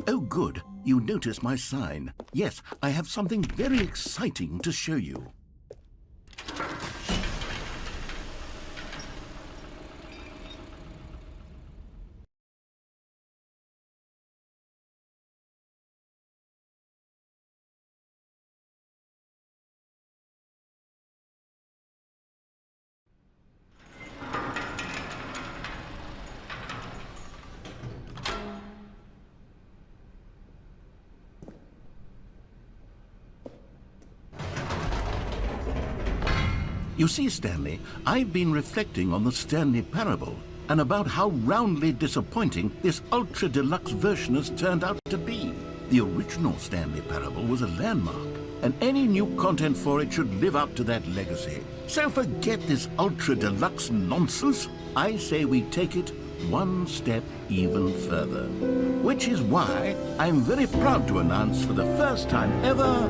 Oh, good. You noticed my sign. Yes, I have something very exciting to show you. You see, Stanley, I've been reflecting on the Stanley Parable and about how roundly disappointing this ultra-deluxe version has turned out to be. The original Stanley Parable was a landmark, and any new content for it should live up to that legacy. So forget this ultra-deluxe nonsense. I say we take it one step even further. Which is why I'm very proud to announce for the first time ever,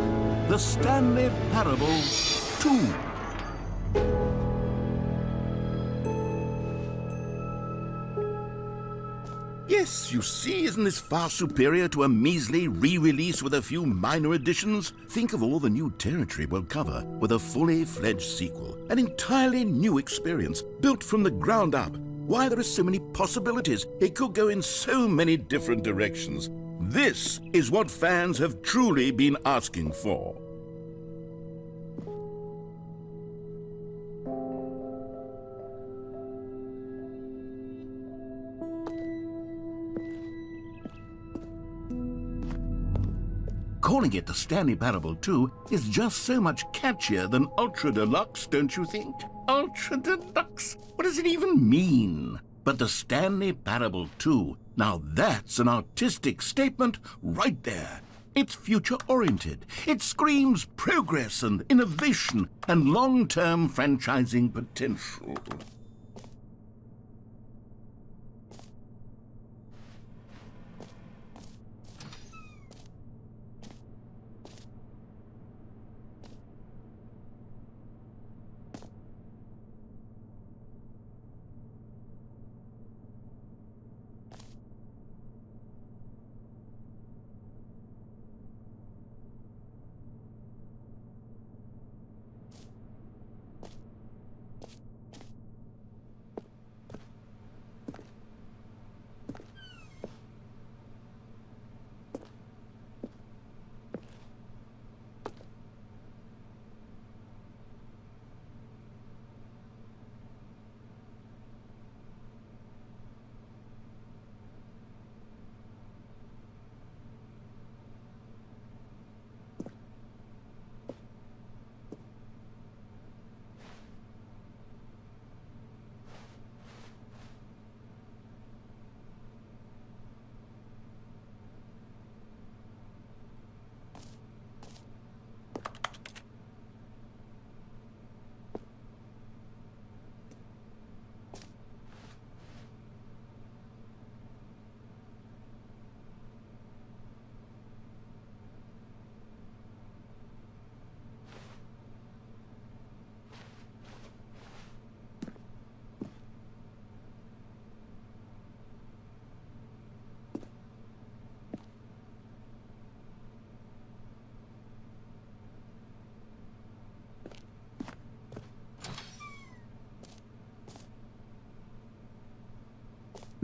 the Stanley Parable 2. Yes, you see, isn't this far superior to a measly re-release with a few minor additions? Think of all the new territory we'll cover with a fully fledged sequel. An entirely new experience, built from the ground up. Why, there are so many possibilities. It could go in so many different directions. This is what fans have truly been asking for. Calling it the Stanley Parable 2 is just so much catchier than Ultra Deluxe, don't you think? Ultra Deluxe? What does it even mean? But the Stanley Parable 2, now that's an artistic statement right there. It's future-oriented. It screams progress and innovation and long-term franchising potential.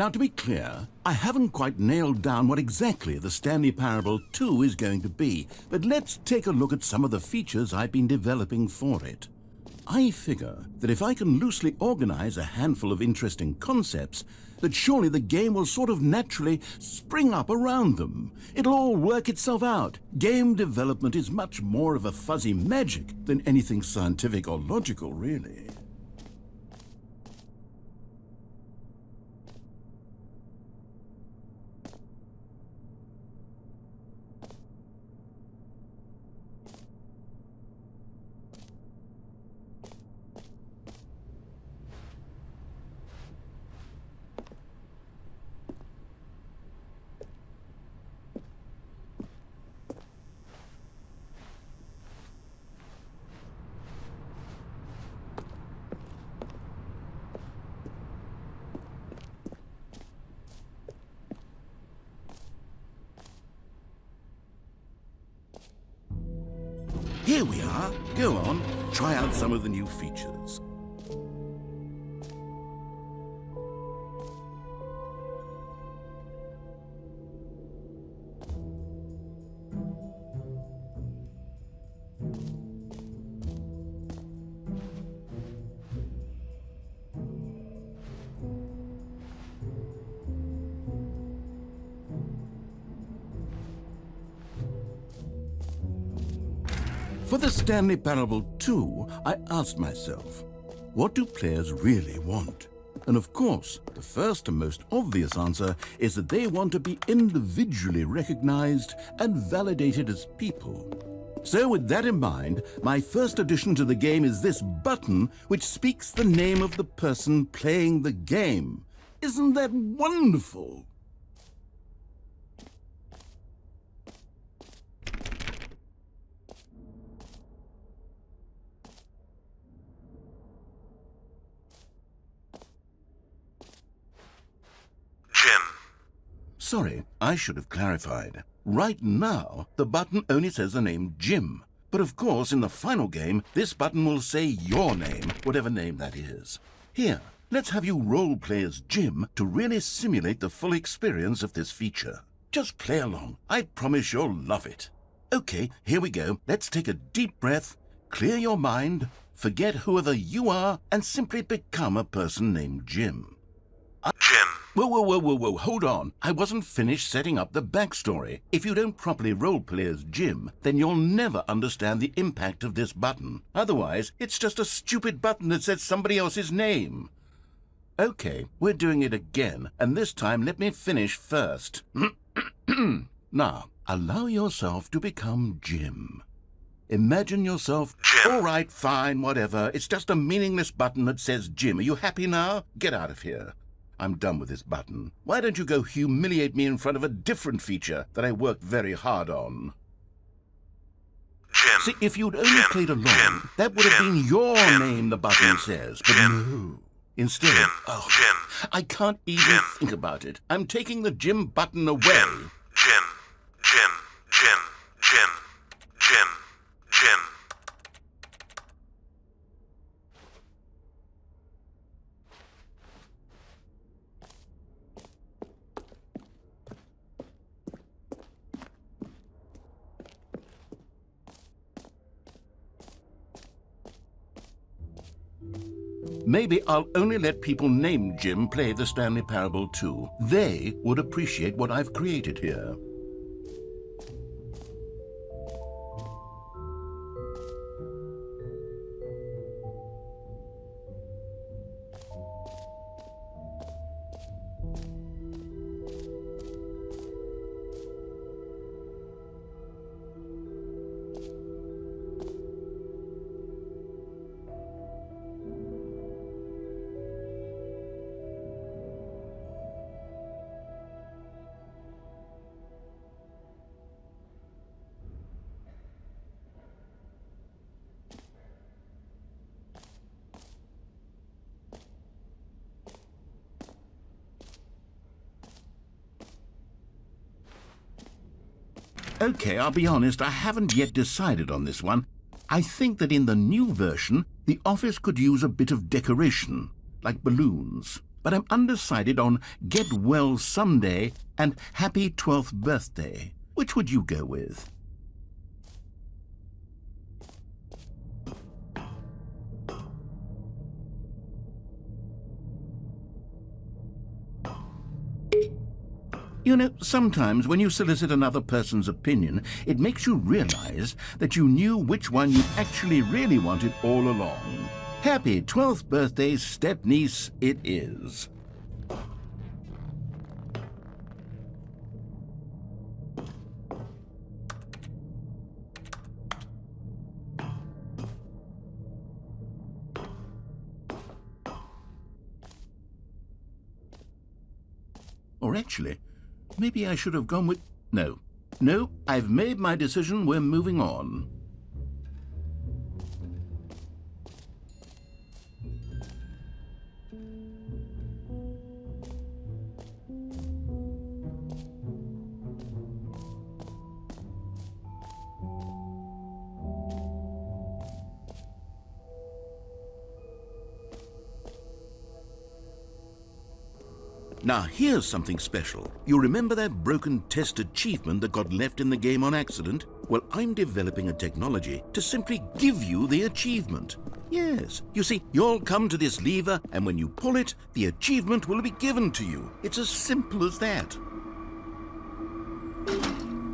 Now, to be clear, I haven't quite nailed down what exactly the Stanley Parable 2 is going to be, but let's take a look at some of the features I've been developing for it. I figure that if I can loosely organize a handful of interesting concepts, that surely the game will sort of naturally spring up around them. It'll all work itself out. Game development is much more of a fuzzy magic than anything scientific or logical, really. Here we are. Go on, try out some of the new features. For the Stanley Parable 2, I asked myself, what do players really want? And of course, the first and most obvious answer is that they want to be individually recognized and validated as people. So with that in mind, my first addition to the game is this button which speaks the name of the person playing the game. Isn't that wonderful? Sorry, I should have clarified. Right now, the button only says the name Jim. But of course, in the final game, this button will say your name, whatever name that is. Here, let's have you role-play as Jim to really simulate the full experience of this feature. Just play along. I promise you'll love it. Okay, here we go. Let's take a deep breath, clear your mind, forget whoever you are, and simply become a person named Jim. Jim. Whoa, hold on. I wasn't finished setting up the backstory. If you don't properly roleplay as Jim, then you'll never understand the impact of this button. Otherwise, it's just a stupid button that says somebody else's name. Okay, we're doing it again, and this time let me finish first. Now, allow yourself to become Jim. Imagine yourself... Jim. All right, fine, whatever. It's just a meaningless button that says Jim. Are you happy now? Get out of here. I'm done with this button. Why don't you go humiliate me in front of a different feature that I worked very hard on? Jim. See, if you'd only played along, that would have been your name the button says. But no. Instead, I can't even think about it. I'm taking the Jim button away. Jim. Maybe I'll only let people named Jim play the Stanley Parable 2. They would appreciate what I've created here. Okay, I'll be honest, I haven't yet decided on this one. I think that in the new version, the office could use a bit of decoration, like balloons. But I'm undecided on Get Well Someday and Happy 12th Birthday. Which would you go with? You know, sometimes when you solicit another person's opinion, it makes you realize that you knew which one you actually really wanted all along. Happy 12th birthday, step-niece, it is. Or actually, maybe I should have gone with... No, I've made my decision. We're moving on. Now here's something special. You remember that broken test achievement that got left in the game on accident? Well, I'm developing a technology to simply give you the achievement. Yes, you see, you'll come to this lever, and when you pull it, the achievement will be given to you. It's as simple as that.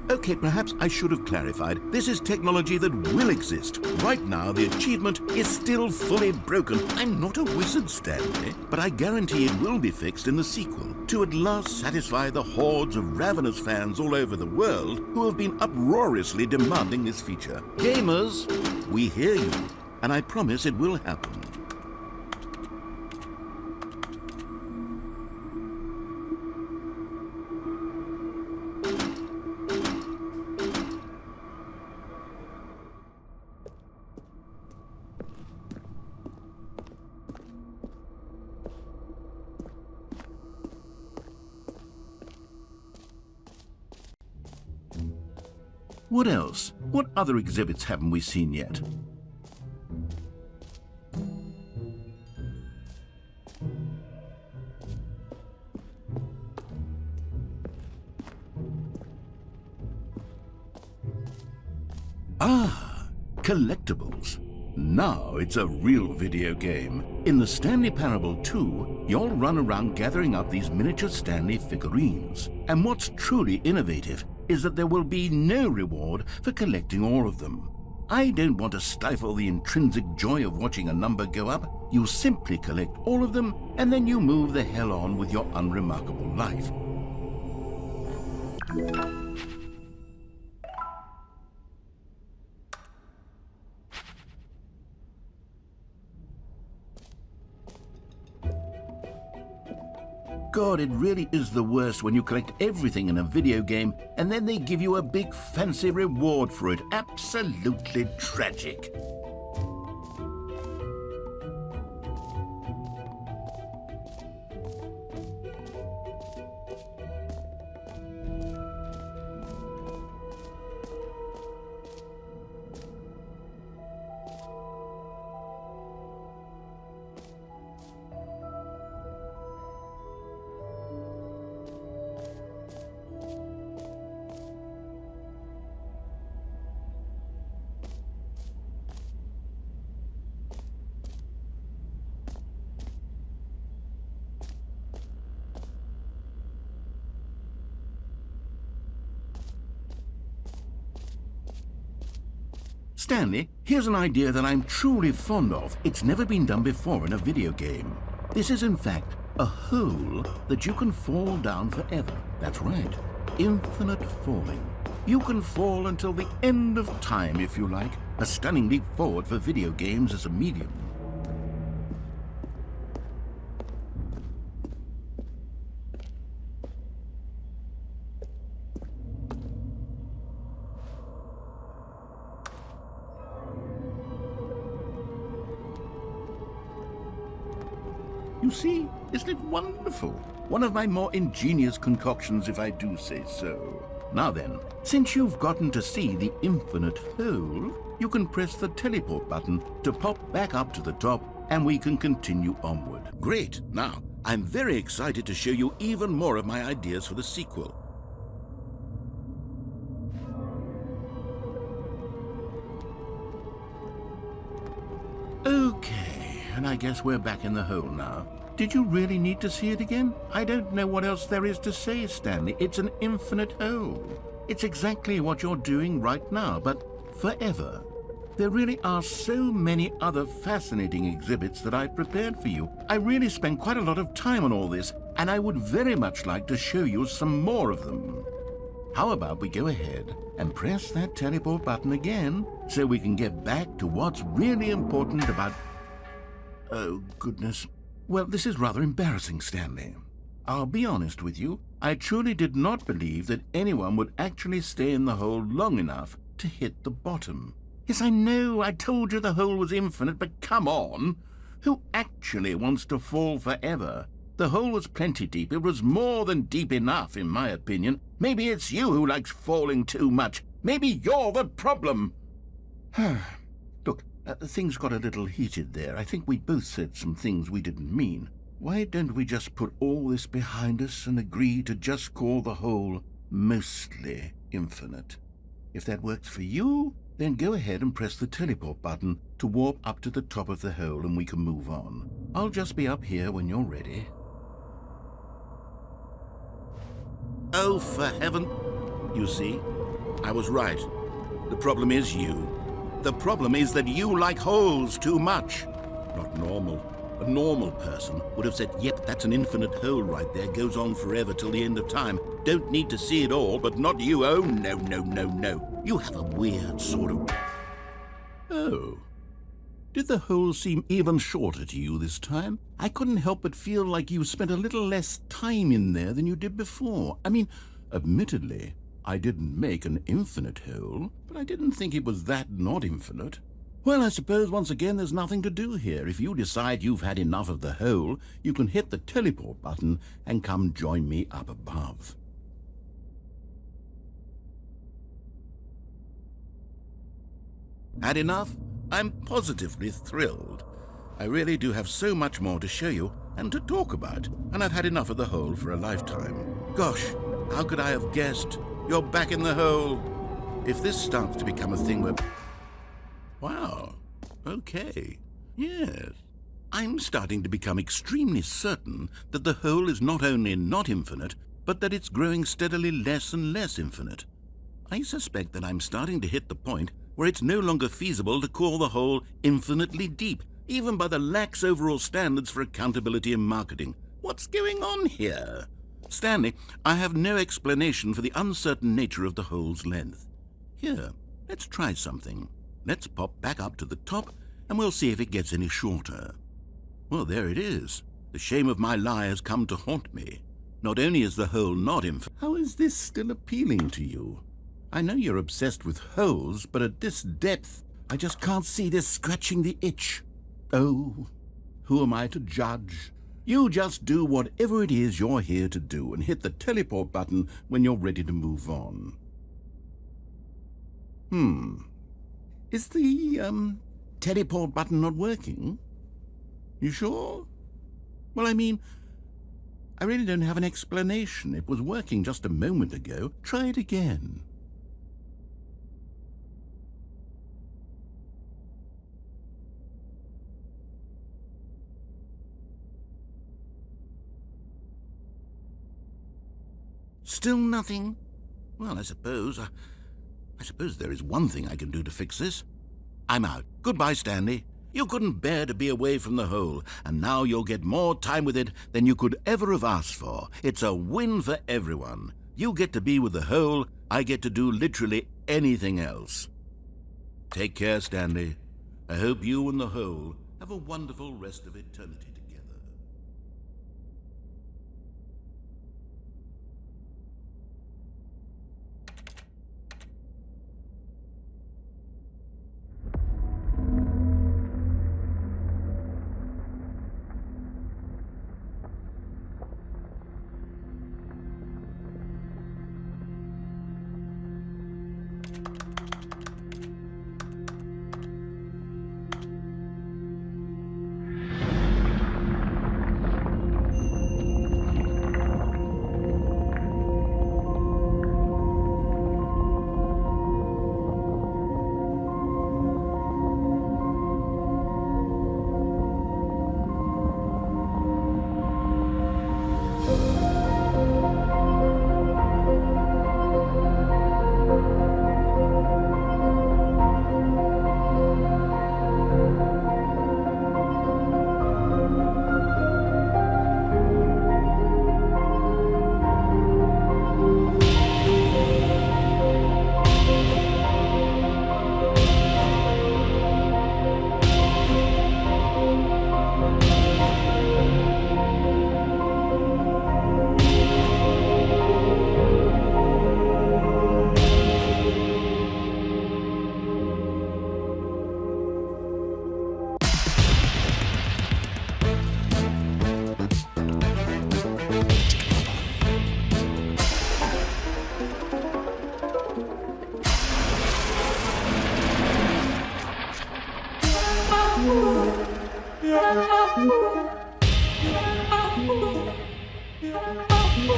Okay, perhaps I should have clarified. This is technology that will exist. Right now, the achievement is still fully broken. I'm not a wizard, Stanley, but I guarantee it will be fixed in the sequel to at last satisfy the hordes of ravenous fans all over the world who have been uproariously demanding this feature. Gamers, we hear you, and I promise it will happen. What else? What other exhibits haven't we seen yet? Ah, collectibles. Now it's a real video game. In the Stanley Parable 2, you'll run around gathering up these miniature Stanley figurines. And what's truly innovative is that there will be no reward for collecting all of them. I don't want to stifle the intrinsic joy of watching a number go up. You simply collect all of them, and then you move the hell on with your unremarkable life. God, it really is the worst when you collect everything in a video game and then they give you a big fancy reward for it. Absolutely tragic. Stanley, here's an idea that I'm truly fond of. It's never been done before in a video game. This is, in fact, a hole that you can fall down forever. That's right. Infinite falling. You can fall until the end of time, if you like. A stunning leap forward for video games as a medium. You see, isn't it wonderful? One of my more ingenious concoctions, if I do say so. Now then, since you've gotten to see the infinite hole, you can press the teleport button to pop back up to the top, and we can continue onward. Great! Now, I'm very excited to show you even more of my ideas for the sequel. Okay, and I guess we're back in the hole now. Did you really need to see it again? I don't know what else there is to say, Stanley. It's an infinite hole. It's exactly what you're doing right now, but forever. There really are so many other fascinating exhibits that I've prepared for you. I really spent quite a lot of time on all this, and I would very much like to show you some more of them. How about we go ahead and press that teleport button again so we can get back to what's really important about... Oh, goodness. Well, this is rather embarrassing, Stanley. I'll be honest with you. I truly did not believe that anyone would actually stay in the hole long enough to hit the bottom. Yes, I know, I told you the hole was infinite, but come on! Who actually wants to fall forever? The hole was plenty deep. It was more than deep enough, in my opinion. Maybe it's you who likes falling too much. Maybe you're the problem. Look, things got a little heated there. I think we both said some things we didn't mean. Why don't we just put all this behind us and agree to just call the hole mostly infinite? If that works for you, then go ahead and press the teleport button to warp up to the top of the hole and we can move on. I'll just be up here when you're ready. Oh, for heaven! You see, I was right. The problem is you. The problem is that you like holes too much. Not normal. A normal person would have said, yep, that's an infinite hole right there, goes on forever till the end of time. Don't need to see it all, but not you. Oh, no, no, no, no. You have a weird sort of... Oh. Did the hole seem even shorter to you this time? I couldn't help but feel like you spent a little less time in there than you did before. I mean, admittedly, I didn't make an infinite hole, but I didn't think it was that not infinite. Well, I suppose once again there's nothing to do here. If you decide you've had enough of the hole, you can hit the teleport button and come join me up above. Had enough? I'm positively thrilled. I really do have so much more to show you and to talk about, and I've had enough of the hole for a lifetime. Gosh, how could I have guessed? You're back in the hole. If this starts to become a thing where... Wow, okay, yes. I'm starting to become extremely certain that the hole is not only not infinite, but that it's growing steadily less and less infinite. I suspect that I'm starting to hit the point where it's no longer feasible to call the hole infinitely deep, even by the lax overall standards for accountability in marketing. What's going on here? Stanley, I have no explanation for the uncertain nature of the hole's length. Here, let's try something. Let's pop back up to the top, and we'll see if it gets any shorter. Well, there it is. The shame of my lie has come to haunt me. Not only is the hole not infinite... How is this still appealing to you? I know you're obsessed with holes, but at this depth, I just can't see this scratching the itch. Oh, who am I to judge? You just do whatever it is you're here to do and hit the teleport button when you're ready to move on. Is the, teleport button not working? You sure? Well, I mean, I really don't have an explanation. It was working just a moment ago. Try it again. Still nothing? Well, I suppose there is one thing I can do to fix this. I'm out. Goodbye, Stanley. You couldn't bear to be away from the hole, and now you'll get more time with it than you could ever have asked for. It's a win for everyone. You get to be with the hole, I get to do literally anything else. Take care, Stanley. I hope you and the hole have a wonderful rest of eternity together. My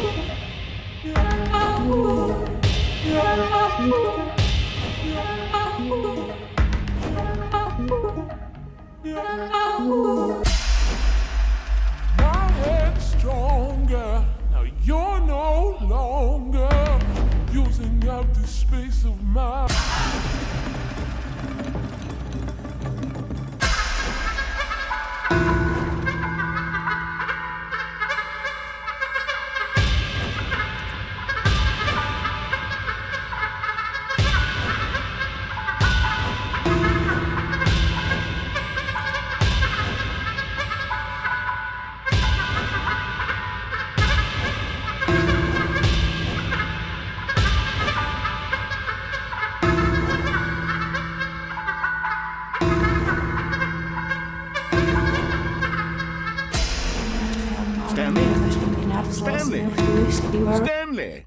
head's stronger. Now you're no longer using up the space of my. Stanley! Stanley!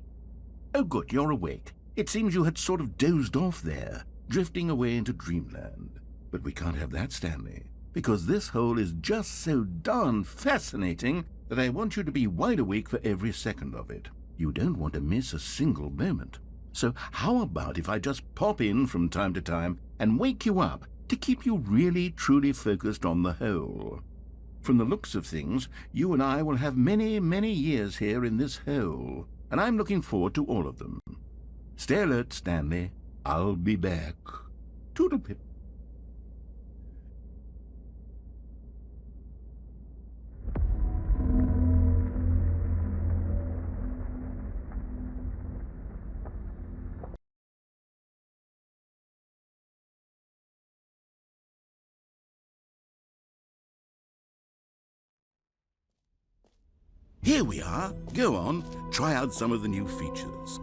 Oh, good, you're awake. It seems you had sort of dozed off there, drifting away into dreamland. But we can't have that, Stanley, because this hole is just so darn fascinating that I want you to be wide awake for every second of it. You don't want to miss a single moment. So how about if I just pop in from time to time and wake you up to keep you really, truly focused on the hole? From the looks of things, you and I will have many, many years here in this hole, and I'm looking forward to all of them. Stay alert, Stanley. I'll be back. Toodle-pip. Here we are. Go on, try out some of the new features.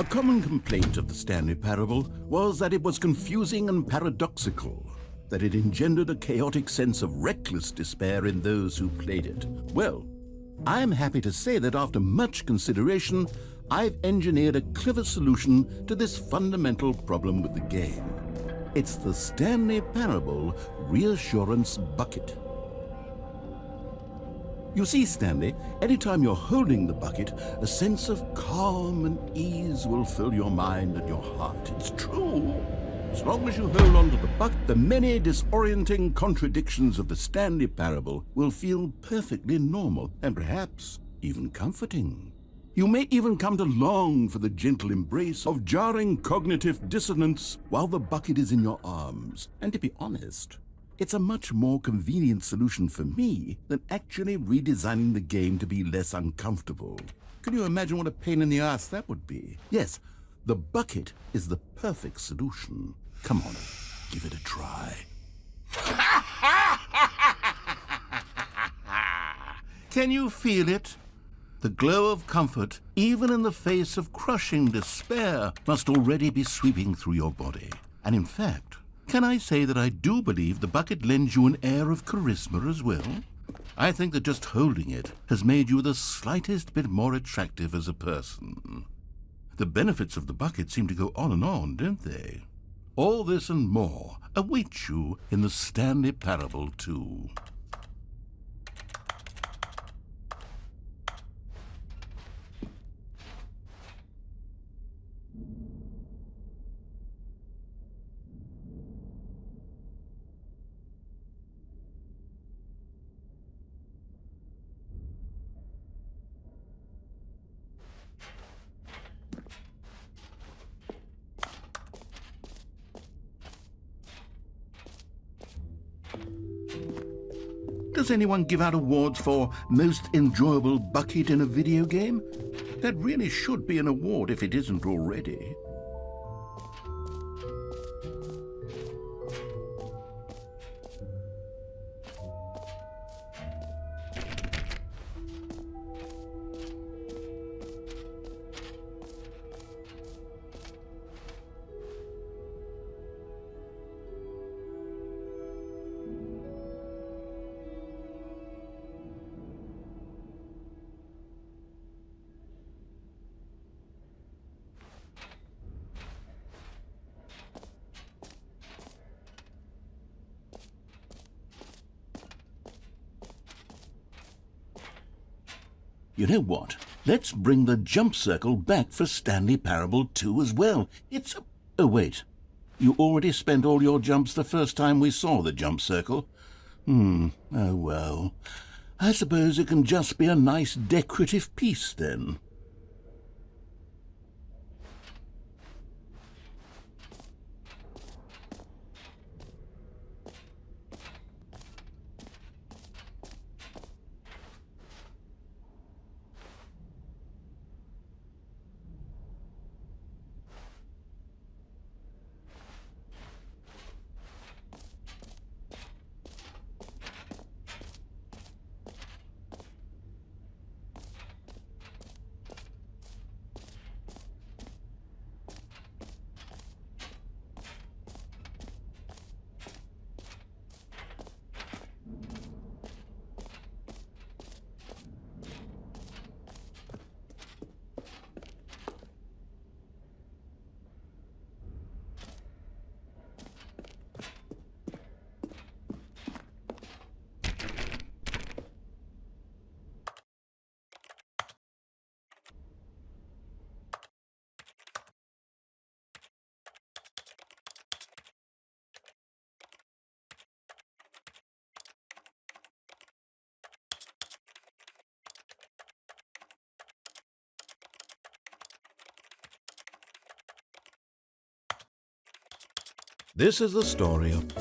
A common complaint of the Stanley Parable was that it was confusing and paradoxical, that it engendered a chaotic sense of reckless despair in those who played it. Well, I'm happy to say that after much consideration, I've engineered a clever solution to this fundamental problem with the game. It's the Stanley Parable Reassurance Bucket. You see, Stanley, anytime you're holding the bucket, a sense of calm and ease will fill your mind and your heart. It's true. As long as you hold on to the bucket, the many disorienting contradictions of the Stanley Parable will feel perfectly normal and perhaps even comforting. You may even come to long for the gentle embrace of jarring cognitive dissonance while the bucket is in your arms. And to be honest, it's a much more convenient solution for me than actually redesigning the game to be less uncomfortable. Can you imagine what a pain in the ass that would be? Yes, the bucket is the perfect solution. Come on, give it a try. Can you feel it? The glow of comfort, even in the face of crushing despair, must already be sweeping through your body. And in fact, can I say that I do believe the bucket lends you an air of charisma as well? I think that just holding it has made you the slightest bit more attractive as a person. The benefits of the bucket seem to go on, don't they? All this and more await you in the Stanley Parable too. Does anyone give out awards for most enjoyable bucket in a video game? That really should be an award if it isn't already. You know what? Let's bring the jump circle back for Stanley Parable 2 as well. It's a... Oh, wait. You already spent all your jumps the first time we saw the jump circle. Oh well. I suppose it can just be a nice decorative piece then. This is the story of...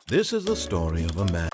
This is the story of a man.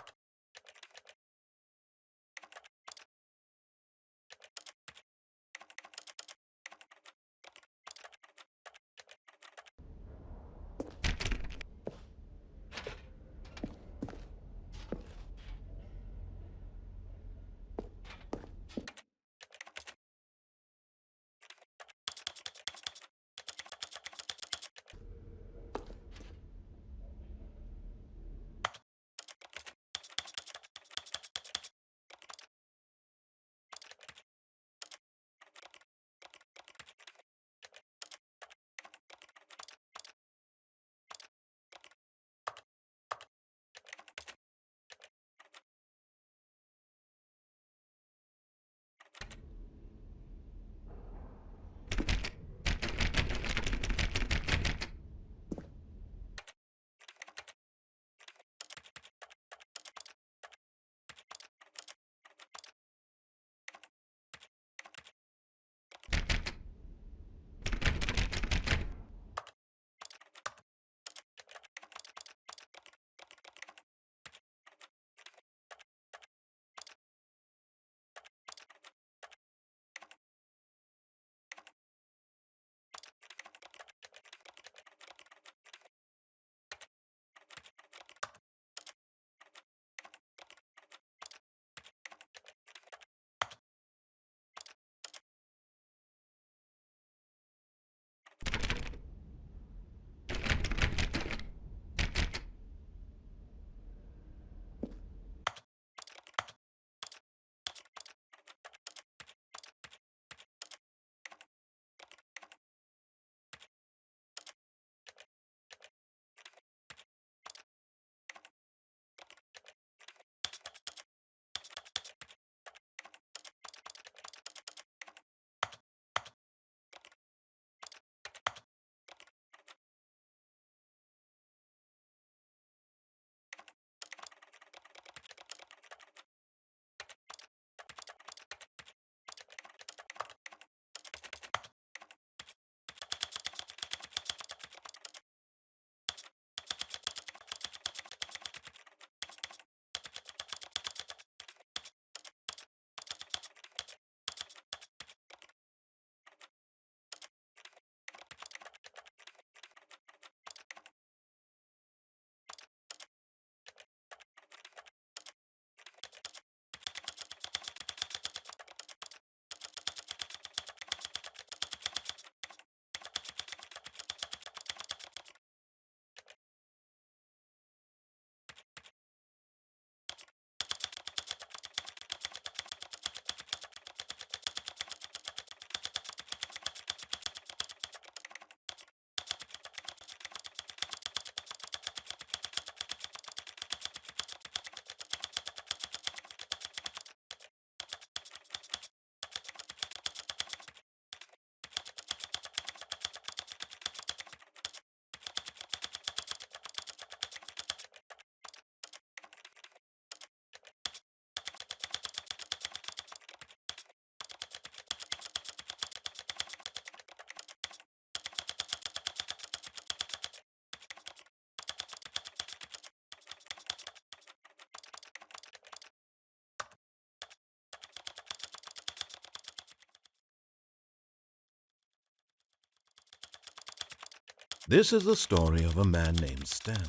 This is the story of a man named Stanley.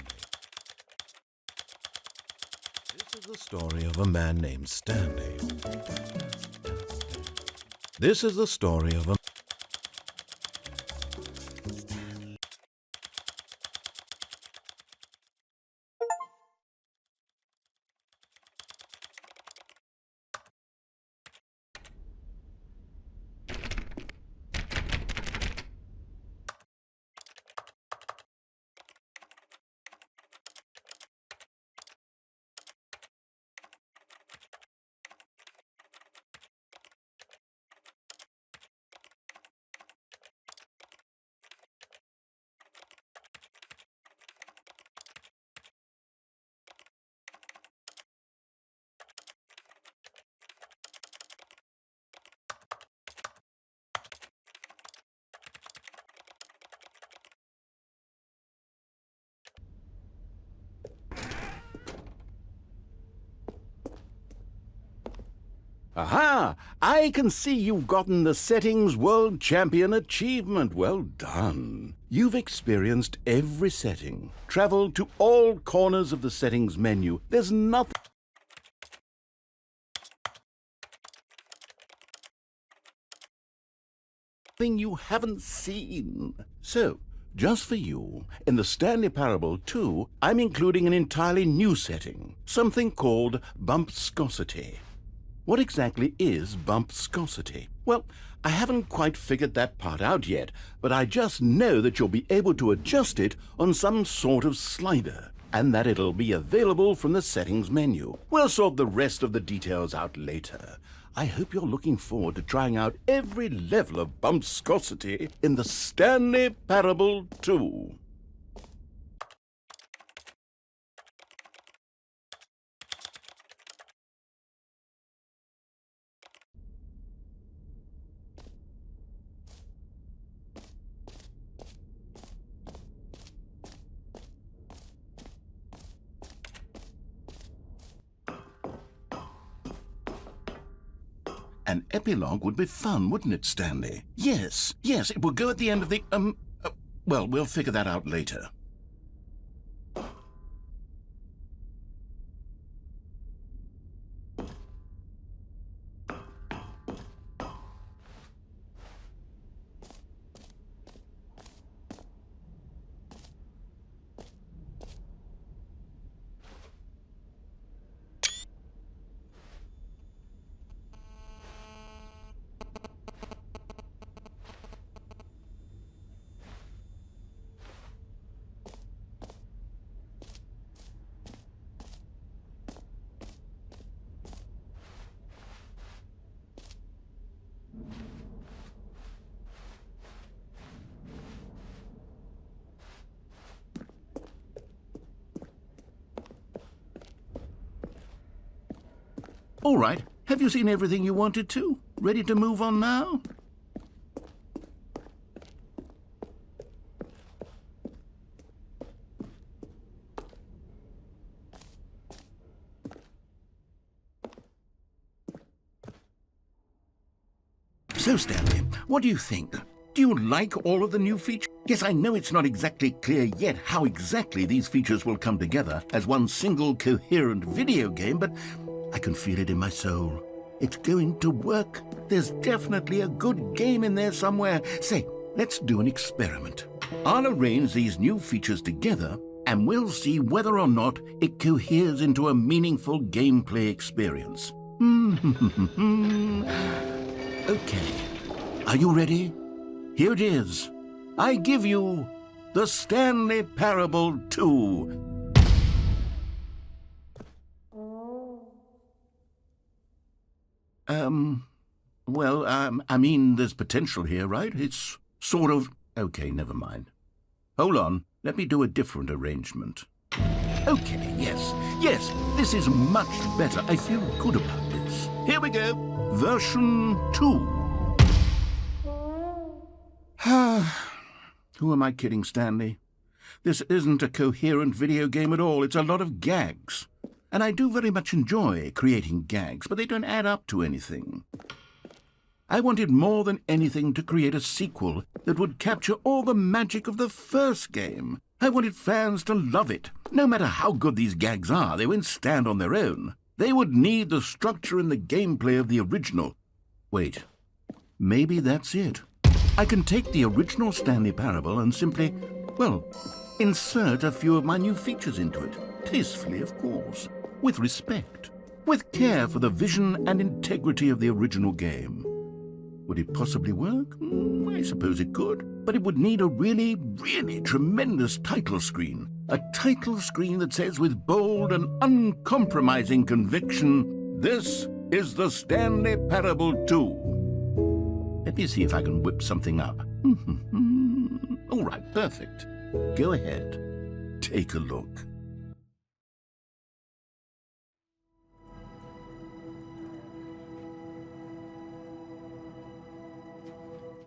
This is the story of a man named Stanley. This is the story of a Aha! I can see you've gotten the Settings World Champion achievement. Well done. You've experienced every setting, traveled to all corners of the settings menu. There's nothing you haven't seen. So, just for you, in the Stanley Parable 2, I'm including an entirely new setting, something called bumpscosity. What exactly is bumpscosity? Well, I haven't quite figured that part out yet, but I just know that you'll be able to adjust it on some sort of slider, and that it'll be available from the settings menu. We'll sort the rest of the details out later. I hope you're looking forward to trying out every level of bumpscosity in the Stanley Parable 2. An epilogue would be fun, wouldn't it, Stanley? Yes, it will go at the end of the, well, we'll figure that out later. All right, have you seen everything you wanted to? Ready to move on now? So, Stanley, what do you think? Do you like all of the new features? Yes, I know it's not exactly clear yet how exactly these features will come together as one single coherent video game, but I can feel it in my soul. It's going to work. There's definitely a good game in there somewhere. Say, let's do an experiment. I'll arrange these new features together, and we'll see whether or not it coheres into a meaningful gameplay experience. Okay. Are you ready? Here it is. I give you the Stanley Parable 2. I mean, there's potential here, right? It's sort of... Okay, never mind. Hold on. Let me do a different arrangement. Okay, yes, this is much better. I feel good about this. Here we go. Version 2. Who am I kidding, Stanley? This isn't a coherent video game at all. It's a lot of gags. And I do very much enjoy creating gags, but they don't add up to anything. I wanted more than anything to create a sequel that would capture all the magic of the first game. I wanted fans to love it. No matter how good these gags are, they won't stand on their own. They would need the structure and the gameplay of the original. Wait, maybe that's it. I can take the original Stanley Parable and simply, well, insert a few of my new features into it. Tastefully, of course. With respect. With care for the vision and integrity of the original game. Would it possibly work? I suppose it could. But it would need a really, really tremendous title screen. A title screen that says with bold and uncompromising conviction, "This is the Stanley Parable 2. Let me see if I can whip something up. All right, perfect. Go ahead. Take a look.